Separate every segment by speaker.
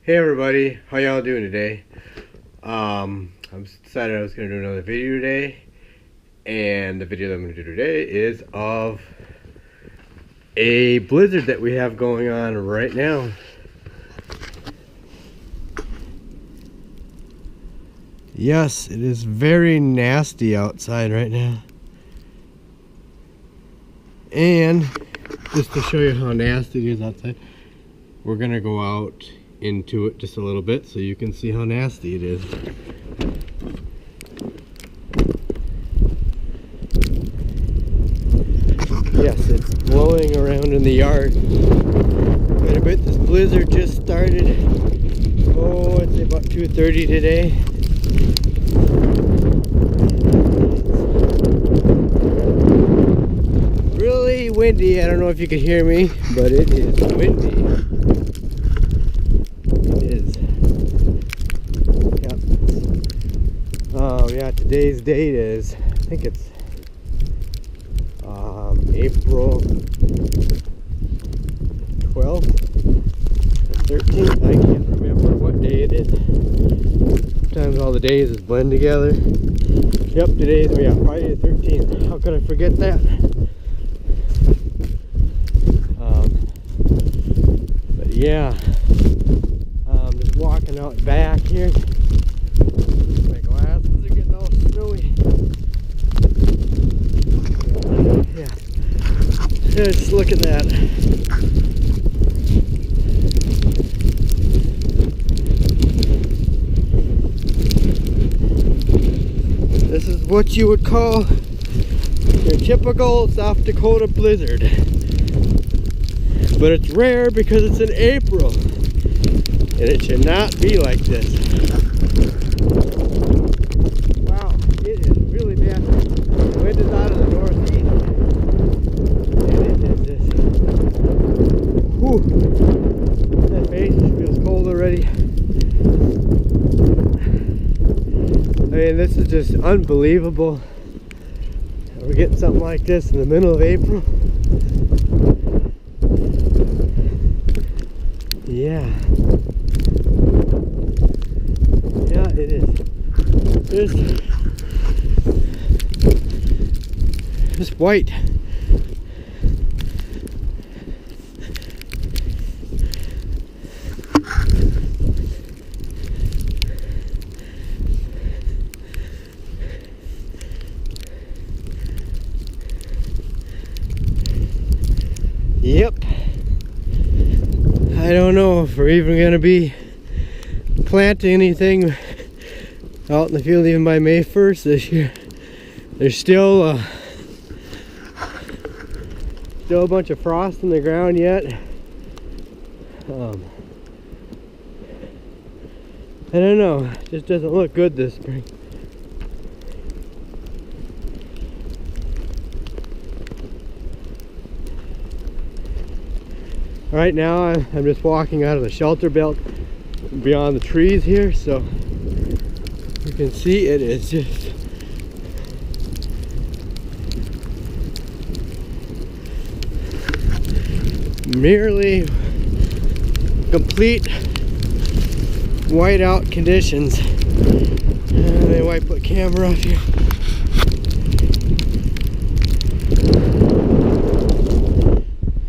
Speaker 1: Hey everybody, how y'all doing today? I decided I was going to do another video today, and the video that I'm going to do today is of a blizzard that we have going on right now. Yes, it is very nasty outside right now. And just to show you how nasty it is outside, we're going to go out into it just a little bit so you can see how nasty it is. Yes, it's blowing around in the yard quite a bit. This blizzard just started, I'd say about 2:30 today. Really windy. I don't know if you can hear me, but it is windy. Yeah, today's date is, I think it's April 12th or 13th. I can't remember what day it is. Sometimes all the days just blend together. Yep, today's Friday the 13th. How could I forget that? But yeah, I'm just walking out back here. Just look at that. This is what you would call your typical South Dakota blizzard. But it's rare because it's in April. And it should not be like this. Wow, it is really bad. The wind is out of the northeast. Whew. That face feels cold already. I mean, this is just unbelievable. We're getting something like this in the middle of April. Yeah. Yeah, it is. It's white. Yep. I don't know if we're even going to be planting anything out in the field even by May 1st this year. There's still a bunch of frost in the ground yet. I don't know. It just doesn't look good this spring. Right now I'm just walking out of the shelter belt beyond the trees here, so you can see it is just merely complete whiteout conditions. And they wipe the camera off here.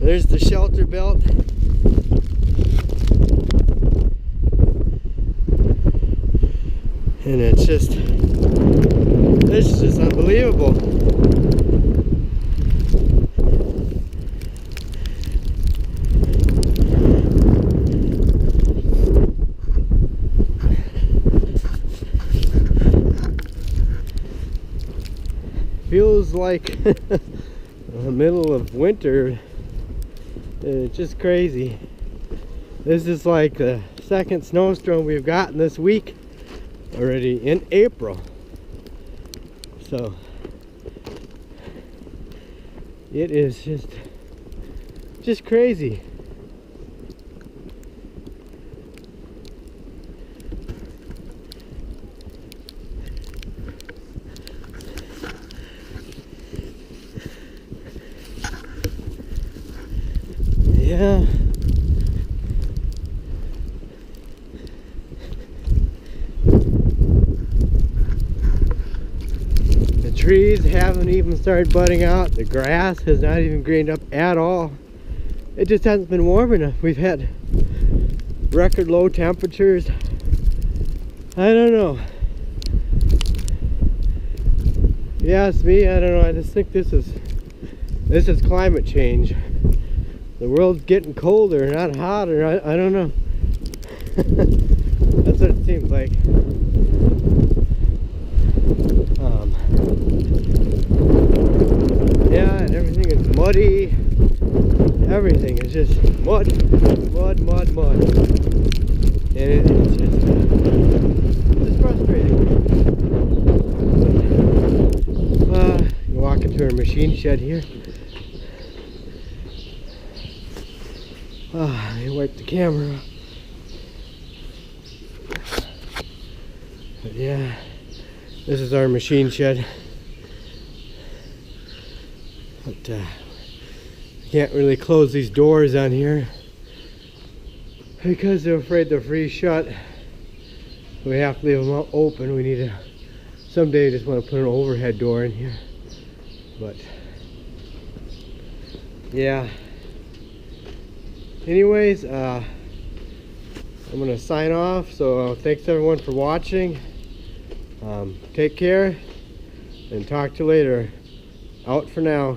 Speaker 1: There's the shelter belt. And it's just unbelievable. Feels like the middle of winter. It's just crazy. This is like the second snowstorm we've gotten this week already in April. So it is just crazy. Yeah. trees haven't even started budding out. The grass has not even greened up at all. It just hasn't been warm enough. We've had record low temperatures. I don't know. Yeah, it's me. I don't know. I just think this is climate change. The world's getting colder, not hotter. I don't know. That's what it seems like. Yeah, and everything is muddy. Everything is just mud. And it's just frustrating. Walk into our machine shed here. Let me wipe the camera off. But yeah, this is our machine shed. But I can't really close these doors on here because they're afraid they'll freeze shut. We have to leave them open. We need to someday just want to put an overhead door in here. But yeah. Anyways, I'm gonna sign off. So thanks everyone for watching. Take care and talk to you later. Out for now.